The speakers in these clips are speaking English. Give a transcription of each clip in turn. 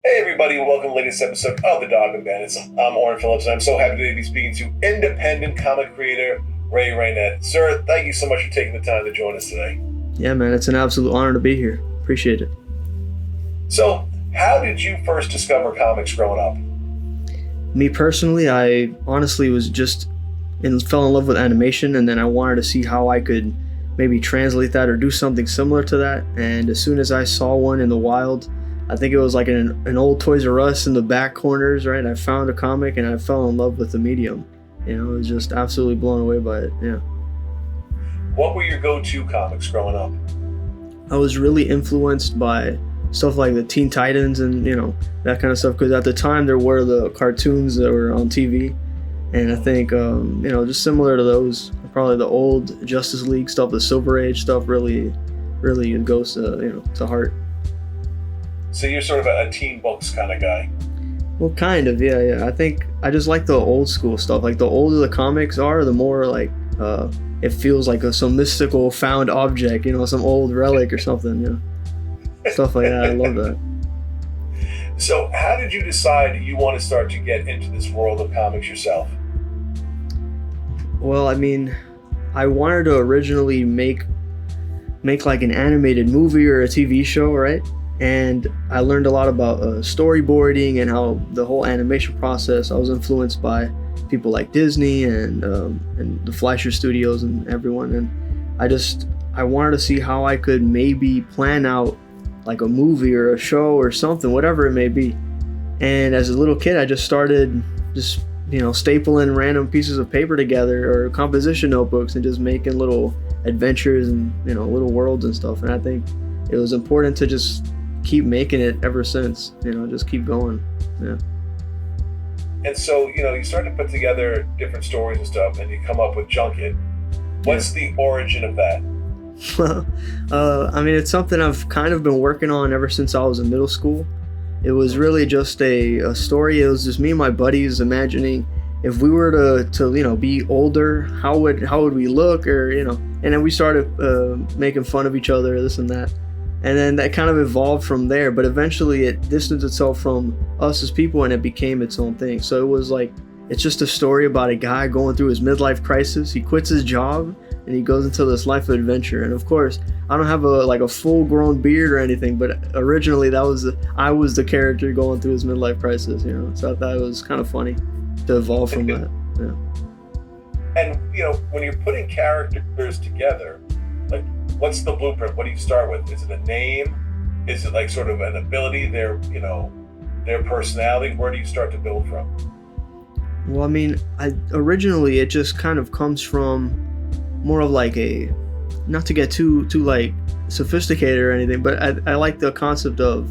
Hey everybody, welcome to the latest episode of the Dog and Bandits. I'm Oren Phillips, and I'm so happy to be speaking to independent comic creator Reynet. Sir, thank you so much for taking the time to join us today. Yeah, man, it's an absolute honor to be here. Appreciate it. So, how did you first discover comics growing up? Me personally, I honestly fell in love with animation, and then I wanted to see how I could maybe translate that or do something similar to that. And as soon as I saw one in the wild, I think it was like an old Toys R Us in the back corners, right? I found a comic and I fell in love with the medium. You know, I was just absolutely blown away by it, yeah. What were your go-to comics growing up? I was really influenced by stuff like the Teen Titans and, that kind of stuff, because at the time there were the cartoons that were on TV. And I think, just similar to those, probably the old Justice League stuff, the Silver Age stuff really goes to heart. So you're sort of a teen books kind of guy. Well, kind of, yeah. I think I just like the old school stuff. Like the older the comics are, the more like it feels like some mystical found object, some old relic or something, stuff like that. I love that. So how did you decide you want to start to get into this world of comics yourself? Well, I mean, I wanted to originally make like an animated movie or a TV show, right? And I learned a lot about storyboarding and how the whole animation process. I was influenced by people like Disney and the Farlook Studios and everyone. And I wanted to see how I could maybe plan out like a movie or a show or something, whatever it may be. And as a little kid, I just started stapling random pieces of paper together or composition notebooks and just making little adventures and, little worlds and stuff. And I think it was important to just keep making it ever since, just keep going. Yeah. And so, you start to put together different stories and stuff, and you come up with JUNKET. What's the origin of that? I mean, it's something I've kind of been working on ever since I was in middle school. It was really just a story. It was just me and my buddies imagining if we were to be older, how would we look, or and then we started making fun of each other, this and that. And then that kind of evolved from there, but eventually it distanced itself from us as people and it became its own thing. So it was like, it's just a story about a guy going through his midlife crisis. He quits his job and he goes into this life of adventure. And of course, I don't have a full-grown beard or anything, but originally I was the character going through his midlife crisis, So I thought it was kind of funny to evolve from that. Yeah. And when you're putting characters together, like, what's the blueprint? What do you start with? Is it a name? Is it like sort of an ability, their personality? Where do you start to build from? Well, I mean, originally it just kind of comes from more of like not to get too like sophisticated or anything, but I like the concept of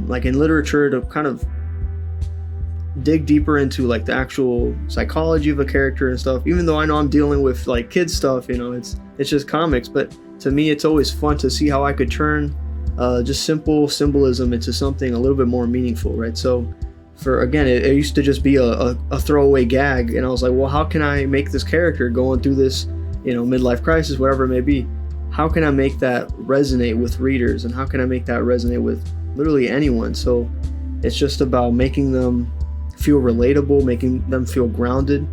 like in literature to kind of dig deeper into like the actual psychology of a character and stuff. Even though I know I'm dealing with like kids stuff, it's just comics, but to me it's always fun to see how I could turn just simple symbolism into something a little bit more meaningful, right? So it used to just be a throwaway gag, and I was like, well, how can I make this character going through this midlife crisis, whatever it may be, how can I make that resonate with readers, and how can I make that resonate with literally anyone? So it's just about making them feel relatable, making them feel grounded,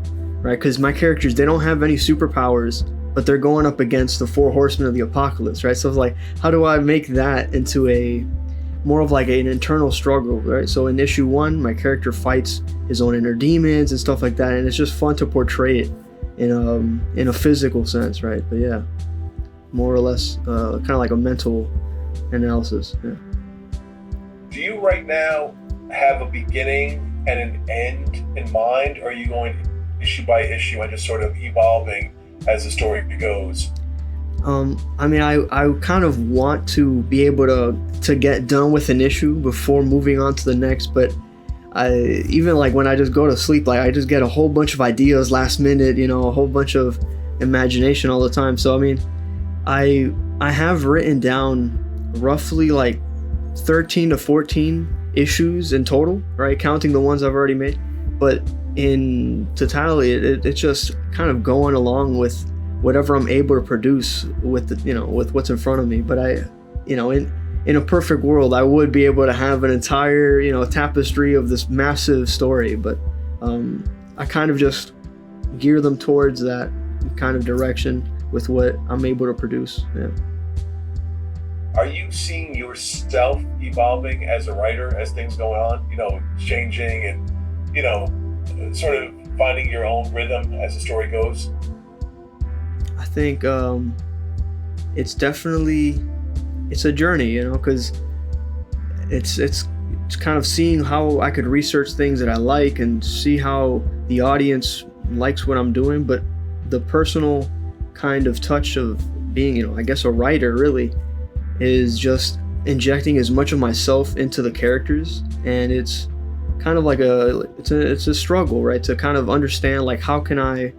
right? Because my characters, they don't have any superpowers, but they're going up against the 4 horsemen of the apocalypse, right? So it's like, how do I make that into a more of like an internal struggle, right? So in issue 1, my character fights his own inner demons and stuff like that, and it's just fun to portray it in a physical sense, right? But yeah, more or less kind of like a mental analysis. Yeah. Do you right now have a beginning and an end in mind, or are you going issue by issue and just sort of evolving as the story goes? I mean, I kind of want to be able to get done with an issue before moving on to the next, but even like when I just go to sleep, like I just get a whole bunch of ideas last minute, a whole bunch of imagination all the time. So I mean, I have written down roughly like 13 to 14 issues in total, right? Counting the ones I've already made. But in totality, it's just kind of going along with whatever I'm able to produce with with what's in front of me. But in a perfect world, I would be able to have an entire, tapestry of this massive story, but I kind of just gear them towards that kind of direction with what I'm able to produce. Yeah. Are you seeing yourself evolving as a writer as things go on, changing and, sort of finding your own rhythm as the story goes? I think it's a journey, because it's kind of seeing how I could research things that I like and see how the audience likes what I'm doing, but the personal kind of touch of being, I guess a writer really is just injecting as much of myself into the characters, and it's kind of like it's a struggle, right? To kind of understand, like, how can I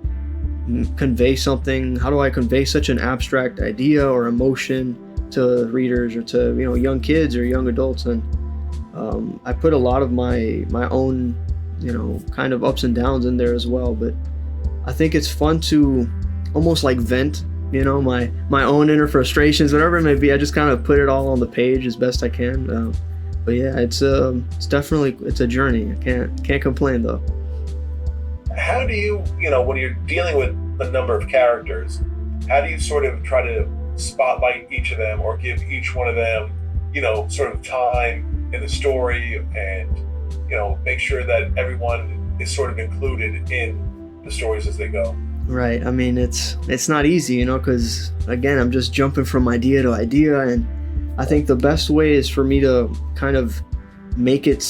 convey something? How do I convey such an abstract idea or emotion to readers or to young kids or young adults? And I put a lot of my own kind of ups and downs in there as well, but I think it's fun to almost like vent my own inner frustrations, whatever it may be. I just kind of put it all on the page as best I can. But yeah, it's definitely a journey. I can't complain though. How do you, when you're dealing with a number of characters, how do you sort of try to spotlight each of them or give each one of them, sort of time in the story and, make sure that everyone is sort of included in the stories as they go? Right. I mean, it's not easy, because again, I'm just jumping from idea to idea, and I think the best way is for me to kind of make it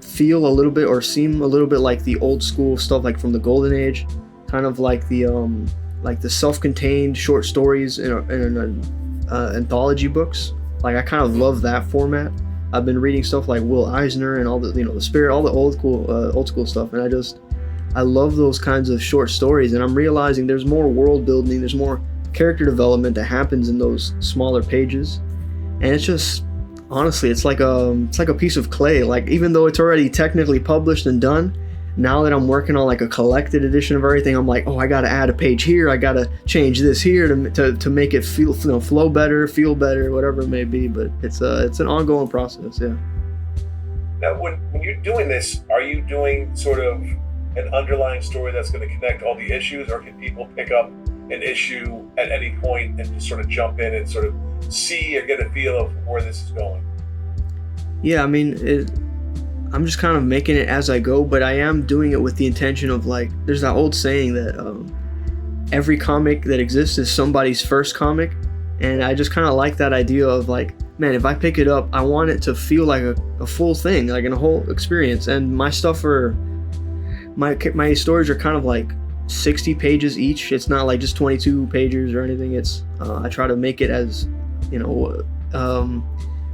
feel a little bit or seem a little bit like the old school stuff, like from the Golden Age, kind of like the self-contained short stories in anthology books. Like, I kind of love that format. I've been reading stuff like Will Eisner and all the the Spirit, all the old school stuff, and I love those kinds of short stories, and I'm realizing there's more world building, there's more character development that happens in those smaller pages, and it's just, honestly, it's like a piece of clay. Like, even though it's already technically published and done, now that I'm working on like a collected edition of everything, I'm like, oh, I gotta add a page here, I gotta change this here to make it flow better, feel better, whatever it may be. But it's an ongoing process. Yeah. Now, when you're doing this, are you doing sort of an underlying story that's going to connect all the issues, or can people pick up an issue at any point and just sort of jump in and sort of see or get a feel of where this is going? Yeah, I mean, I'm just kind of making it as I go, but I am doing it with the intention of, like, there's that old saying that every comic that exists is somebody's first comic, and I just kind of like that idea of, like, man, if I pick it up, I want it to feel like a full thing, like a whole experience. And my stuff my stories are kind of like 60 pages each. It's not like just 22 pages or anything. It's I try to make it as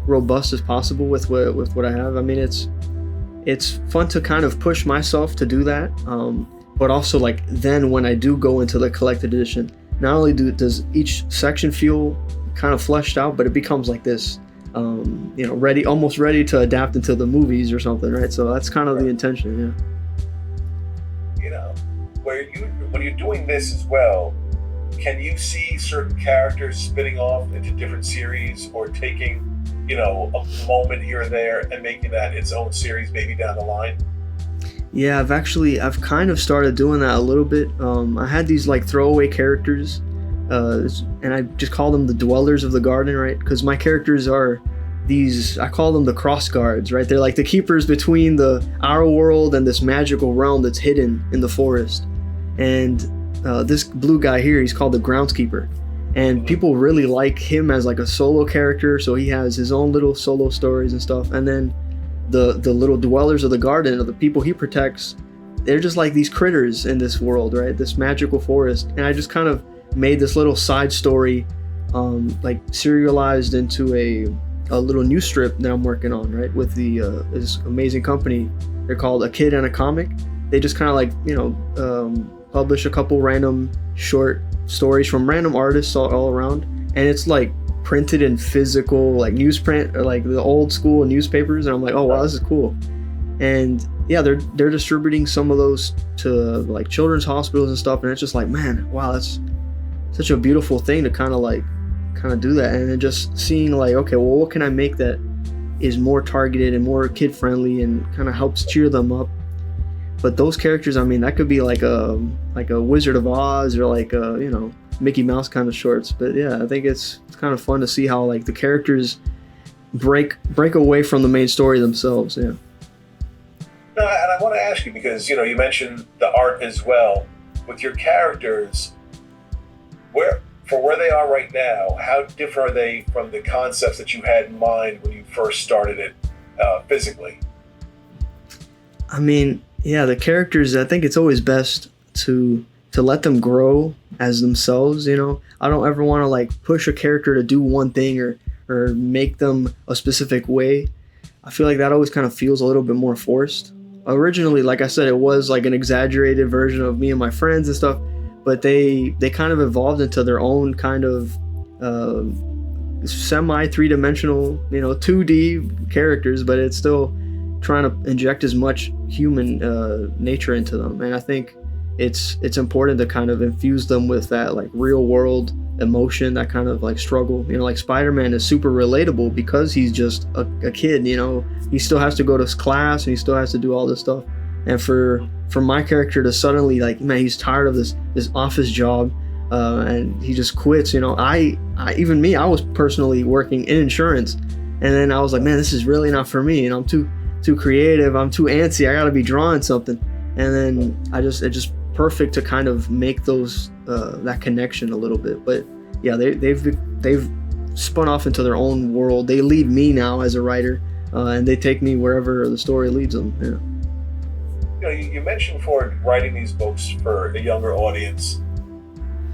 robust as possible with what I have. I mean, it's fun to kind of push myself to do that, but also, like, then when I do go into the collected edition, not only does each section feel kind of fleshed out, but it becomes like this almost ready to adapt into the movies or something, right? So that's kind of the intention. Yeah. When you're doing this as well, can you see certain characters spinning off into different series, or taking, a moment here or there and making that its own series maybe down the line? Yeah, I've kind of started doing that a little bit. I had these like throwaway characters, and I just call them the dwellers of the garden, right? Because my characters are I call them the cross guards, right? They're like the keepers between our world and this magical realm that's hidden in the forest. And this blue guy here, he's called the groundskeeper, and people really like him as like a solo character. So he has his own little solo stories and stuff. And then the little dwellers of the garden, or the people he protects, they're just like these critters in this world, right? This magical forest. And I just kind of made this little side story, like serialized into a little news strip that I'm working on, right? With this amazing company. They're called A Kid and a Comic. They just kind of like, publish a couple random short stories from random artists all around. And it's like printed in physical, like newsprint, or like the old school newspapers. And I'm like, oh, wow, this is cool. And yeah, they're distributing some of those to like children's hospitals and stuff. And it's just like, man, wow, that's such a beautiful thing to kind of like kind of do that, and then just seeing like, okay, well, what can I make that is more targeted and more kid friendly and kind of helps cheer them up. But those characters, I mean, that could be like a Wizard of Oz or like a, you know, Mickey Mouse kind of shorts. But yeah, I think it's kind of fun to see how like the characters break away from the main story themselves. Yeah. No, and I want to ask you, because you know, you mentioned the art as well with your characters. Where they are right now, how different are they from the concepts that you had in mind when you first started it physically? I mean, yeah, the characters, I think it's always best to let them grow as themselves, you know. I don't ever want to like push a character to do one thing or make them a specific way. I feel like that always kind of feels a little bit more forced. Originally, like I said, it was like an exaggerated version of me and my friends and stuff, but they kind of evolved into their own kind of semi three-dimensional, you know, 2D characters, but it's still trying to inject as much human nature into them. And I think it's important to kind of infuse them with that like real world emotion, that kind of like struggle. You know, like Spider-Man is super relatable because he's just a kid, you know. He still has to go to class and he still has to do all this stuff. And for my character to suddenly like, man, he's tired of this office job and he just quits, you know. I was personally working in insurance, and then I was like, man, this is really not for me, and I'm too creative, I'm too antsy, I gotta be drawing something. And then it's just perfect to kind of make those that connection a little bit. But yeah, they've spun off into their own world. They lead me now as a writer, and they take me wherever the story leads them. Yeah. You know, you mentioned for writing these books for a younger audience,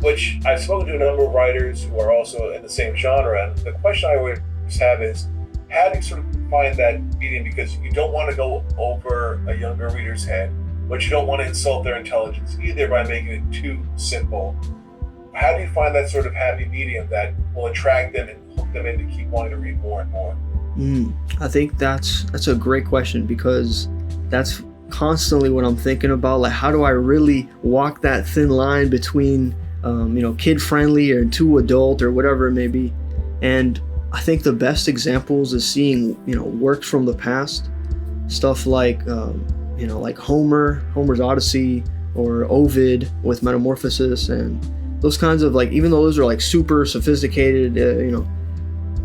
which I've spoken to a number of writers who are also in the same genre, and the question I always have is, how do you sort of find that medium? Because you don't want to go over a younger reader's head, but you don't want to insult their intelligence either by making it too simple. How do you find that sort of happy medium that will attract them and hook them in to keep wanting to read more and more? I think that's a great question, because that's constantly what I'm thinking about. Like, how do I really walk that thin line between kid friendly or too adult or whatever it may be? And I think the best examples is seeing, you know, works from the past, stuff like like Homer's Odyssey, or Ovid with Metamorphosis, and those kinds of, like, even though those are like super sophisticated,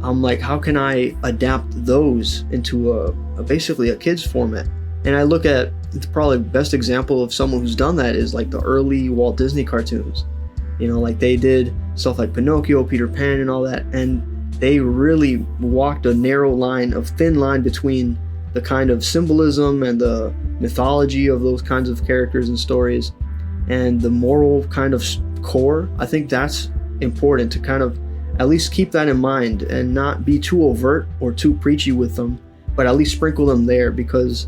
I'm like, how can I adapt those into basically a kid's format? And I look at, probably the best example of someone who's done that is like the early Walt Disney cartoons. You know, like they did stuff like Pinocchio, Peter Pan, and all that, and they really walked a thin line between the kind of symbolism and the mythology of those kinds of characters and stories and the moral kind of core. I think that's important to kind of at least keep that in mind and not be too overt or too preachy with them, but at least sprinkle them there, because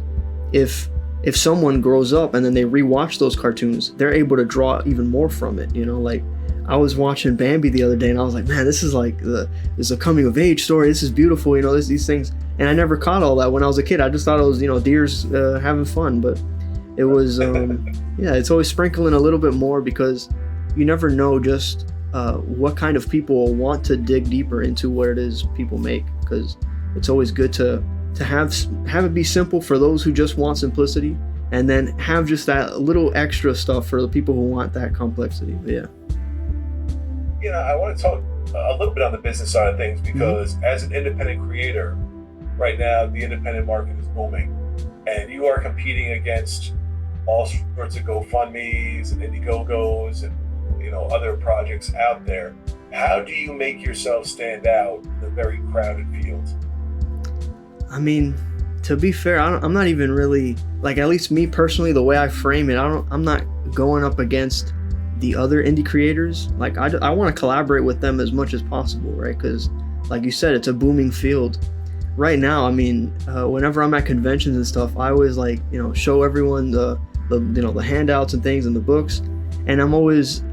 if someone grows up and then they rewatch those cartoons, they're able to draw even more from it. You know, like I was watching Bambi the other day and I was like, man, this is like this is a coming of age story. This is beautiful. You know, these things. And I never caught all that when I was a kid. I just thought it was, deers having fun. But it was, it's always sprinkling a little bit more, because you never know just what kind of people want to dig deeper into what it is people make. Because it's always good to have it be simple for those who just want simplicity, and then have just that little extra stuff for the people who want that complexity. But yeah. You know, I want to talk a little bit on the business side of things, because as an independent creator, right now the independent market is booming, and you are competing against all sorts of GoFundMes and Indiegogos and other projects out there. How do you make yourself stand out in a very crowded field? I mean, to be fair, I'm not even really, like, at least me personally, the way I frame it, I'm not going up against the other indie creators. Like, I want to collaborate with them as much as possible, right? Because, like you said, it's a booming field. Right now, I mean, whenever I'm at conventions and stuff, I always show everyone the handouts and things and the books, and I'm always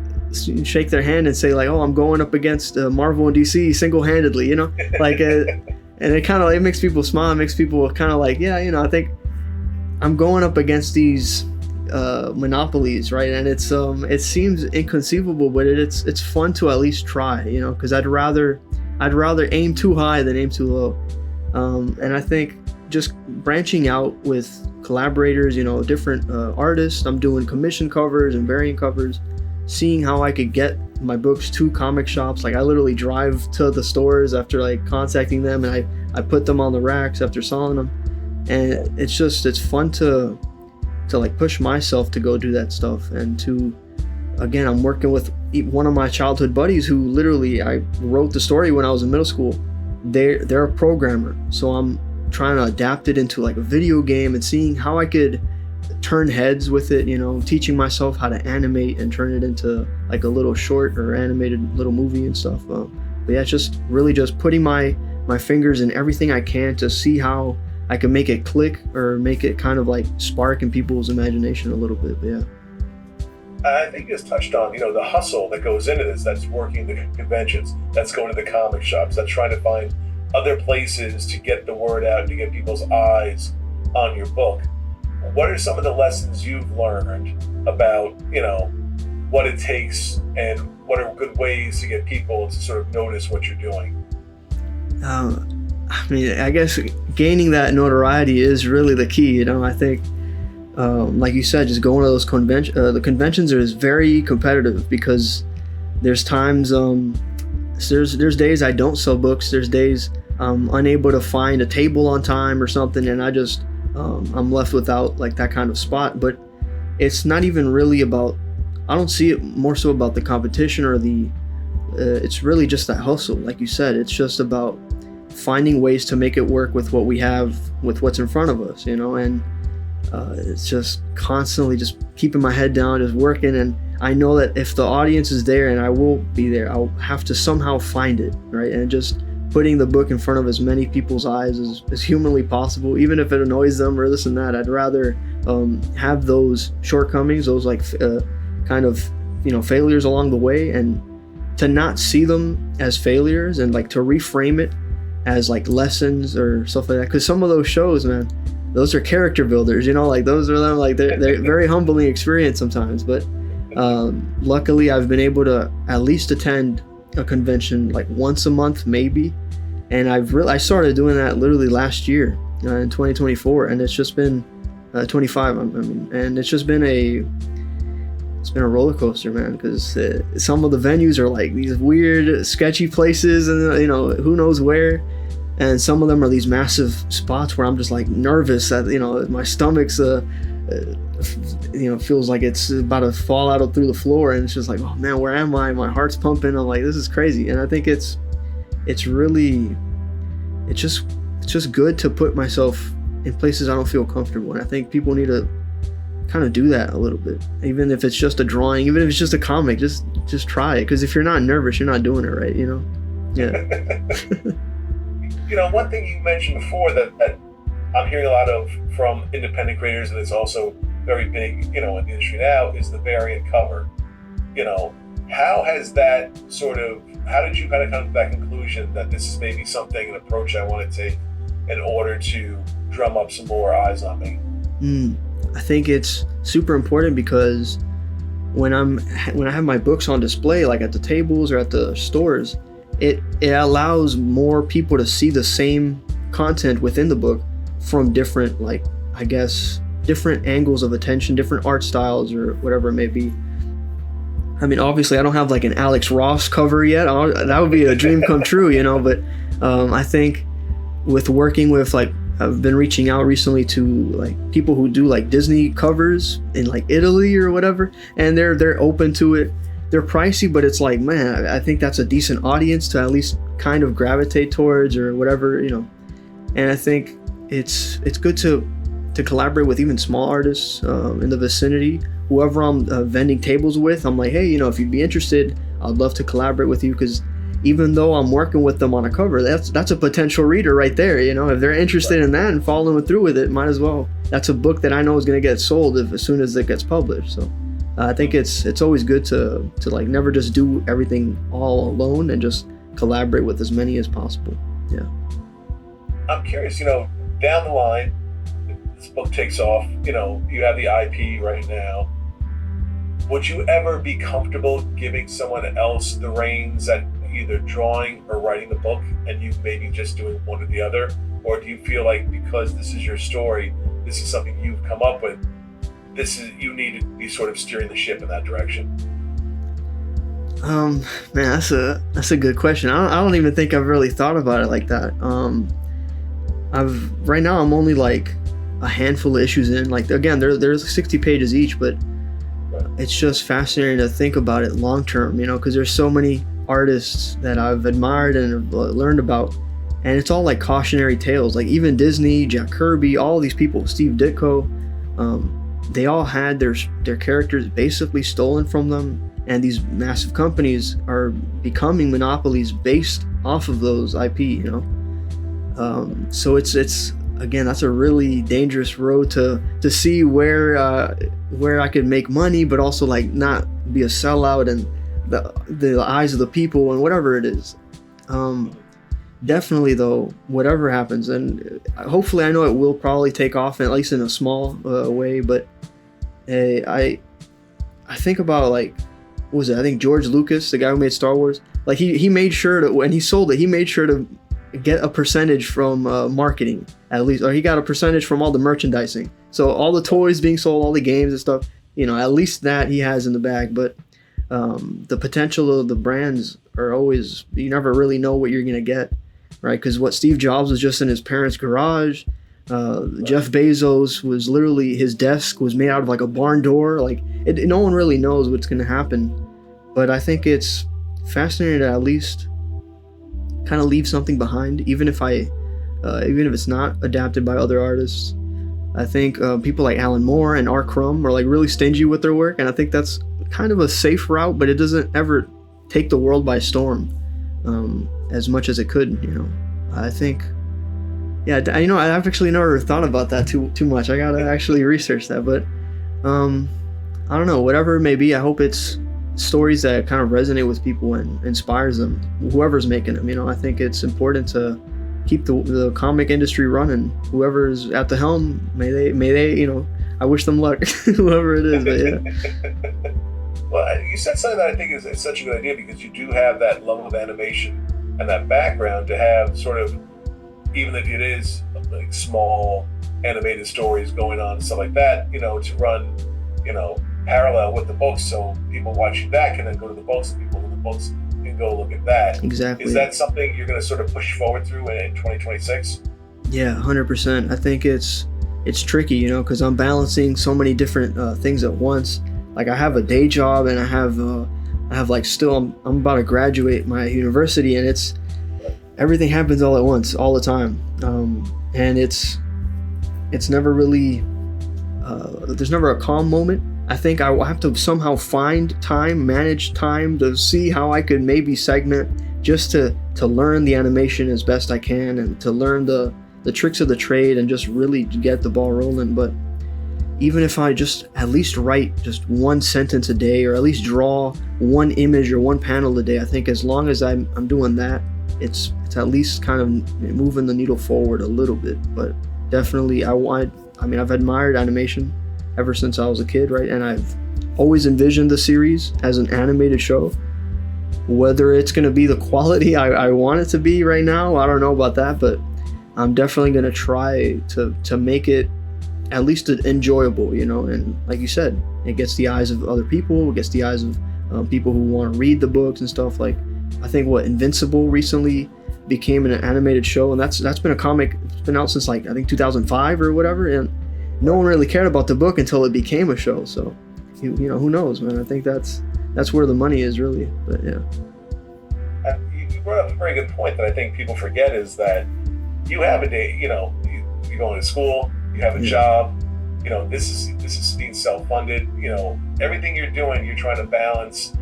shake their hand and say like, oh, I'm going up against Marvel and DC single-handedly, like, and it makes people smile. It makes people kind of like, yeah, I think I'm going up against these monopolies, right? And it's it seems inconceivable, but it's fun to at least try, you know, because I'd rather aim too high than aim too low. And I think just branching out with collaborators, you know, different artists. I'm doing commission covers and variant covers, seeing how I could get my books to comic shops. Like I literally drive to the stores after like contacting them, and I put them on the racks after selling them. And it's fun to like push myself to go do that stuff. And to, again, I'm working with one of my childhood buddies who literally, I wrote the story when I was in middle school. They're a programmer, so I'm trying to adapt it into like a video game and seeing how I could turn heads with it, you know, teaching myself how to animate and turn it into like a little short or animated little movie and stuff. But yeah, it's just really just putting my fingers in everything I can to see how I can make it click or make it kind of like spark in people's imagination a little bit. But yeah. I think you just touched on, you know, the hustle that goes into this. That's working the conventions, that's going to the comic shops, that's trying to find other places to get the word out, to get people's eyes on your book. What are some of the lessons you've learned about, you know, what it takes and what are good ways to get people to sort of notice what you're doing? I mean, I guess gaining that notoriety is really the key. You know, I think, like you said, just going to those the conventions is very competitive because there's times, there's days I don't sell books. There's days I'm unable to find a table on time or something, and I just, I'm left without like that kind of spot. But it's not even really about, I don't see it more so about the competition or it's really just that hustle. Like you said, it's just about finding ways to make it work with what we have, with what's in front of us, you know. And it's just constantly just keeping my head down, just working. And I know that if the audience is there, and I will be there, I'll have to somehow find it, right? And just putting the book in front of as many people's eyes as humanly possible, even if it annoys them or this and that. I'd rather have those shortcomings, those like kind of, you know, failures along the way, and to not see them as failures and like to reframe it as like lessons or stuff like that. Because some of those shows, man, those are character builders, you know, like those are them, like they're very humbling experience sometimes. But luckily I've been able to at least attend a convention like once a month maybe, and I started doing that literally last year in 2024, and it's just been 25, I mean, and it's just been a roller coaster, man, because some of the venues are like these weird sketchy places, and you know, who knows where, and some of them are these massive spots where I'm just like nervous that, you know, my stomach's you know, feels like it's about to fall out through the floor, and it's just like, oh man, where am I? My heart's pumping. I'm like, this is crazy. And I think it's just good to put myself in places I don't feel comfortable. And I think people need to kind of do that a little bit, even if it's just a drawing, even if it's just a comic, just try it. Because if you're not nervous, you're not doing it right, you know? Yeah. You know, one thing you mentioned before that I'm hearing a lot of from independent creators, and it's also very big, you know, in the industry now, is the variant cover. You know, how did you kind of come to that conclusion that this is maybe something, an approach I want to take in order to drum up some more eyes on me? I think it's super important because when I have my books on display, like at the tables or at the stores, it allows more people to see the same content within the book from different, like, I guess, different angles of attention, different art styles or whatever it may be. I mean, obviously I don't have like an Alex Ross cover yet. That would be a dream come true, you know, but I think with working with, like, I've been reaching out recently to like people who do like Disney covers in like Italy or whatever, and they're open to it. They're pricey, but it's like, man, I think that's a decent audience to at least kind of gravitate towards or whatever, you know. And I think it's good to collaborate with even small artists in the vicinity. Whoever I'm vending tables with, I'm like, hey, you know, if you'd be interested, I'd love to collaborate with you, because even though I'm working with them on a cover, that's a potential reader right there, you know. If they're interested in that and following through with it, might as well. That's a book that I know is going to get sold as soon as it gets published. So I think it's always good to like never just do everything all alone and just collaborate with as many as possible. Yeah. I'm curious, you know, down the line, this book takes off, you have the IP right now. Would you ever be comfortable giving someone else the reins at either drawing or writing the book, and you maybe just doing one or the other? Or do you feel like because this is your story, this is something you've come up with, you need to be sort of steering the ship in that direction? Man, that's a good question. I don't even think I've really thought about it like that. Right now I'm only like a handful of issues in. Like, again, there's 60 pages each, but it's just fascinating to think about it long term, because there's so many artists that I've admired and have learned about, and it's all like cautionary tales. Like even Disney, Jack Kirby, all these people, Steve Ditko, they all had their characters basically stolen from them, and these massive companies are becoming monopolies based off of those IP. So it's again, that's a really dangerous road to see where I could make money, but also like not be a sellout and the eyes of the people and whatever it is. Definitely though, whatever happens, and hopefully, I know it will probably take off, at least in a small way, but I think about, like, what was it? I think George Lucas, the guy who made Star Wars, like he made sure to, when he sold it, he made sure to get a percentage from marketing, at least, or he got a percentage from all the merchandising. So all the toys being sold, all the games and stuff, at least that he has in the bag. But the potential of the brands are always, you never really know what you're gonna get, right? Because what Steve Jobs was just in his parents' garage. Jeff Bezos was literally, his desk was made out of like a barn door. Like no one really knows what's gonna happen. But I think it's fascinating to at least kind of leave something behind, even if it's not adapted by other artists. I think people like Alan Moore and R. Crumb are like really stingy with their work, and I think that's kind of a safe route, but it doesn't ever take the world by storm as much as it could. I think, I've actually never thought about that too much. I gotta actually research that, but I don't know, whatever it may be, I hope it's stories that kind of resonate with people and inspires them, whoever's making them. I think it's important to keep the comic industry running. Whoever's at the helm, may they I wish them luck, whoever it is. But yeah. Well, you said something that I think is such a good idea, because you do have that love of animation and that background to have sort of, even if it is like small animated stories going on and stuff like that, to run, parallel with the books, so people watching that can then go to the books, and people in the books can go look at that. Exactly. Is that something you're going to sort of push forward through in 2026? Yeah, 100%. I think it's tricky, because I'm balancing so many different things at once. Like I have a day job, and I have like still I'm about to graduate my university, and it's everything happens all at once, all the time, and it's never really there's never a calm moment. I think I will have to somehow manage time to see how I could maybe segment, just to learn the animation as best I can, and to learn the tricks of the trade, and just really get the ball rolling. But even if I just at least write just one sentence a day, or at least draw one image or one panel a day, I think as long as I'm doing that, it's at least kind of moving the needle forward a little bit. But definitely I've admired animation ever since I was a kid, right? And I've always envisioned the series as an animated show. Whether it's going to be the quality I want it to be right now, I don't know about that, but I'm definitely going to try to make it at least enjoyable, and like you said, it gets the eyes of other people, it gets the eyes of people who want to read the books and stuff. Like, I think Invincible recently became an animated show, and that's been a comic, it's been out since like I think 2005 or whatever, and no one really cared about the book until it became a show. So who knows, man? I think that's where the money is, really. But yeah, you brought up a very good point that I think people forget, is that you have a day, you're going to school, you have a job, this is being self-funded, everything you're doing, you're trying to balance,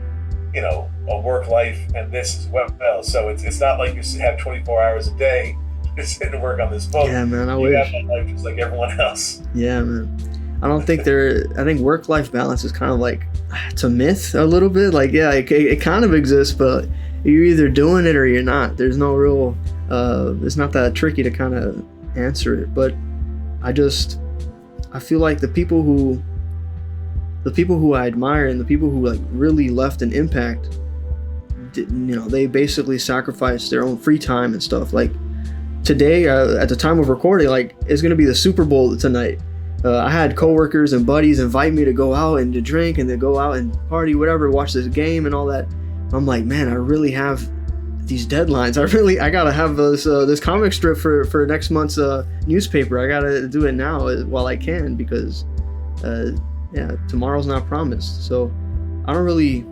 a work life and this as well. So it's not like you have 24 hours a day to sit and work on this book. Yeah, man, I you wish. have that life just like everyone else. Yeah, man. I don't think I think work-life balance is kind of like, it's a myth a little bit. Like, yeah, it kind of exists, but you're either doing it or you're not. There's no real, it's not that tricky to kind of answer it. But I feel like the people who I admire and the people who like really left an impact, they basically sacrificed their own free time and stuff. Like today, at the time of recording, like it's gonna be the Super Bowl tonight. I had coworkers and buddies invite me to go out and to drink and to go out and party, whatever, watch this game and all that. I'm like, man, I really have these deadlines. I gotta have this comic strip for next month's newspaper. I gotta do it now while I can, because tomorrow's not promised. So I don't really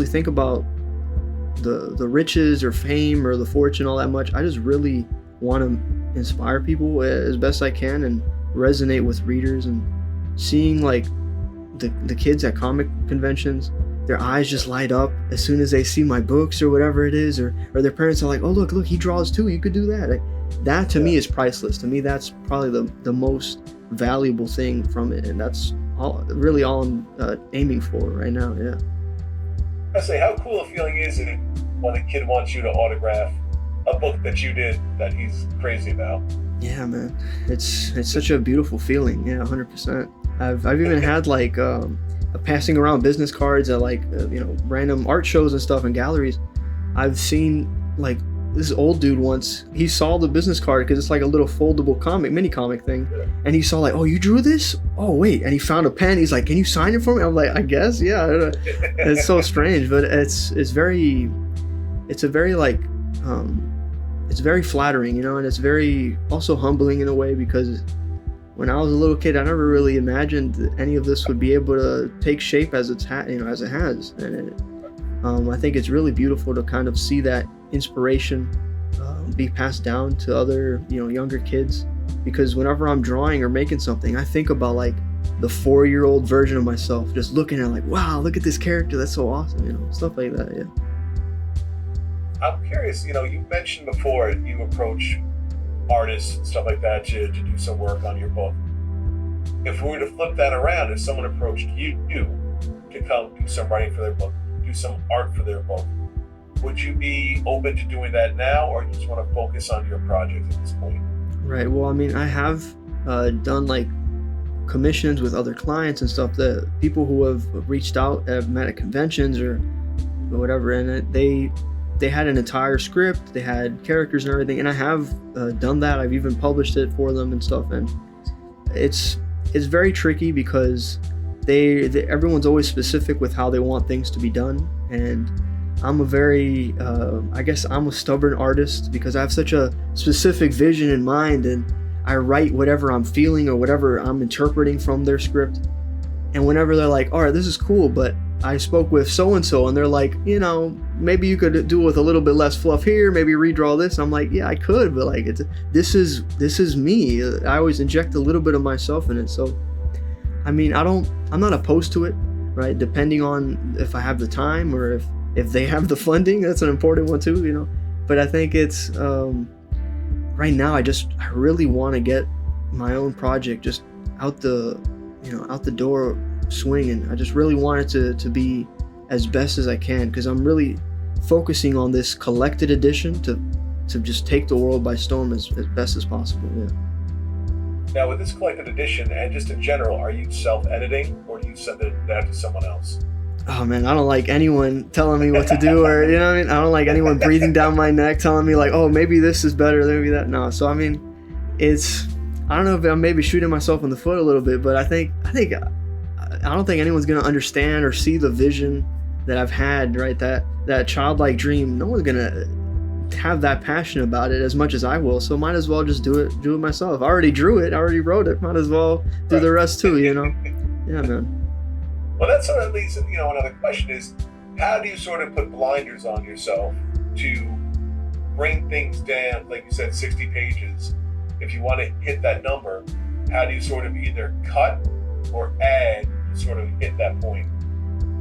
think about the riches or fame or the fortune all that much. I just really want to inspire people as best I can and resonate with readers, and seeing like the kids at comic conventions, their eyes just light up as soon as they see my books or whatever it is, or their parents are like, oh look, he draws too, you could do that. Like, that to me is priceless. To me, that's probably the most valuable thing from it, and that's all I'm aiming for right now. Yeah. I say, how cool a feeling is it when a kid wants you to autograph a book that you did that he's crazy about? Yeah, man, it's such a beautiful feeling. Yeah, 100%. I've even had like passing around business cards at like random art shows and stuff in galleries. I've seen like this old dude once, he saw the business card because it's like a little foldable mini comic thing, and he saw like, oh, you drew this? Oh wait, and he found a pen. He's like, can you sign it for me? I'm like, I guess, yeah. It's so strange, but it's very flattering, and it's very also humbling in a way, because when I was a little kid, I never really imagined that any of this would be able to take shape as it has, and I think it's really beautiful to kind of see that inspiration be passed down to other younger kids, because whenever I'm drawing or making something, I think about like the 4-year-old version of myself, just looking at like, wow, look at this character, that's so awesome, stuff like that. Yeah. I'm curious, you mentioned before you approach artists and stuff like that to do some work on your book. If we were to flip that around, if someone approached you to come do some writing for their book, do some art for their book, would you be open to doing that now, or you just want to focus on your project at this point? Right. Well, I mean, I have done like commissions with other clients and stuff, that people who have reached out, have met at conventions or whatever, and they had an entire script, they had characters and everything, and I have done that. I've even published it for them and stuff, and it's very tricky because everyone's always specific with how they want things to be done, and I'm a very I guess I'm a stubborn artist because I have such a specific vision in mind, and I write whatever I'm feeling or whatever I'm interpreting from their script. And whenever they're like, all right, this is cool, but I spoke with so-and-so and they're like, maybe you could do it with a little bit less fluff here, maybe redraw this. I'm like, yeah, I could, but like this is me. I always inject a little bit of myself in it. So I mean, I'm not opposed to it, right? Depending on if I have the time or if they have the funding. That's an important one too, But I think it's right now I really want to get my own project just out the door swinging. I just really want it to be as best as I can, because I'm really focusing on this collected edition to just take the world by storm as best as possible. Yeah. Now, with this collected edition and just in general, are you self-editing, or do you send it down to someone else? Oh man, I don't like anyone telling me what to do, or what I mean. I don't like anyone breathing down my neck, telling me like, oh, maybe this is better, maybe that. No. So I mean, I don't know if I'm maybe shooting myself in the foot a little bit, but I don't think anyone's gonna understand or see the vision that I've had, right? That childlike dream. No one's gonna have that passion about it as much as I will. So might as well just do it myself. I already drew it, I already wrote it. Might as well do the rest too, Yeah, man. Well, that sort of leads to, another question is, how do you sort of put blinders on yourself to bring things down, like you said, 60 pages? If you want to hit that number, how do you sort of either cut or add to sort of hit that point?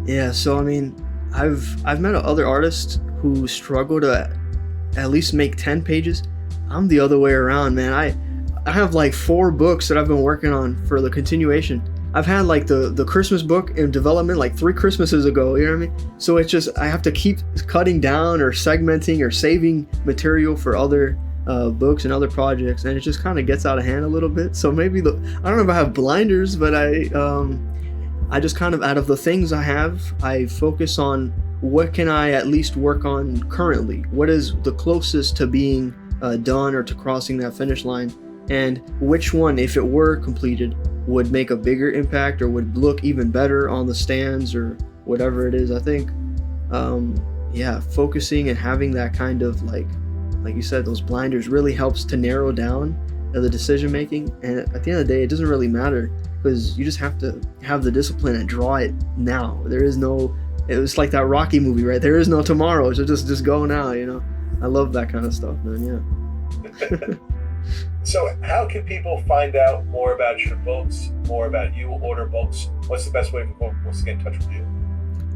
Yeah, so I mean, I've met other artists who struggle to at least make 10 pages. I'm the other way around, man. I have like 4 books that I've been working on for the continuation. I've had like the Christmas book in development like 3 Christmases ago, you know what I mean? So it's just, I have to keep cutting down or segmenting or saving material for other books and other projects, and it just kind of gets out of hand a little bit. So maybe I don't know if I have blinders, but I just kind of, out of the things I have, I focus on what can I at least work on currently. What is the closest to being done or to crossing that finish line, and which one, if it were completed, would make a bigger impact or would look even better on the stands or whatever it is. I think, focusing and having that kind of like you said, those blinders really helps to narrow down the decision making. And at the end of the day, it doesn't really matter, because you just have to have the discipline and draw it now. There is no, it was like that Rocky movie, right? There is no tomorrow, so just go now, you know. I love that kind of stuff, man. Yeah. So how can people find out more about your books, more about you, order books? What's the best way for folks to get in touch with you?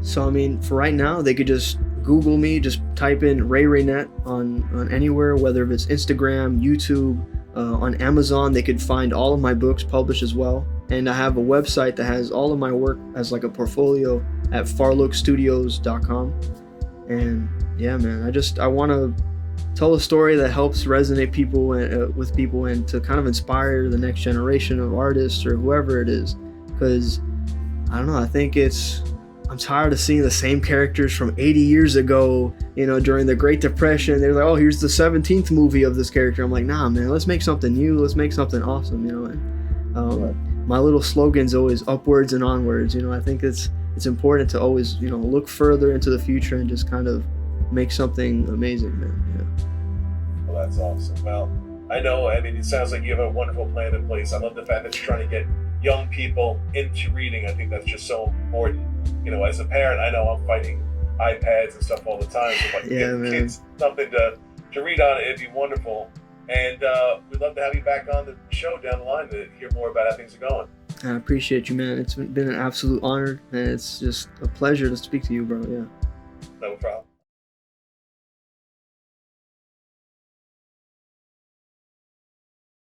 So, I mean, for right now, they could just Google me, just type in rayreynet on anywhere, whether it's Instagram, YouTube, on Amazon. They could find all of my books published as well. And I have a website that has all of my work as like a portfolio at farlookstudios.com. And yeah, man, I want to tell a story that helps resonate with people, and to kind of inspire the next generation of artists or whoever it is. Because I don't know, I think I'm tired of seeing the same characters from 80 years ago, you know, during the Great Depression. They're like, oh, here's the 17th movie of this character. I'm like, nah, man, let's make something new. Let's make something awesome, you know. And my little slogan's always upwards and onwards. You know, I think it's important to always, you know, look further into the future and just kind of make something amazing, man. Yeah. Well, that's awesome. Well, I know, I mean, it sounds like you have a wonderful plan in place. I love the fact that you're trying to get young people into reading. I think that's just so important. You know, as a parent, I know I'm fighting iPads and stuff all the time. So if I can get kids something to read on, it'd be wonderful. And we'd love to have you back on the show down the line to hear more about how things are going. I appreciate you, man. It's been an absolute honor, and it's just a pleasure to speak to you, bro. Yeah. No problem.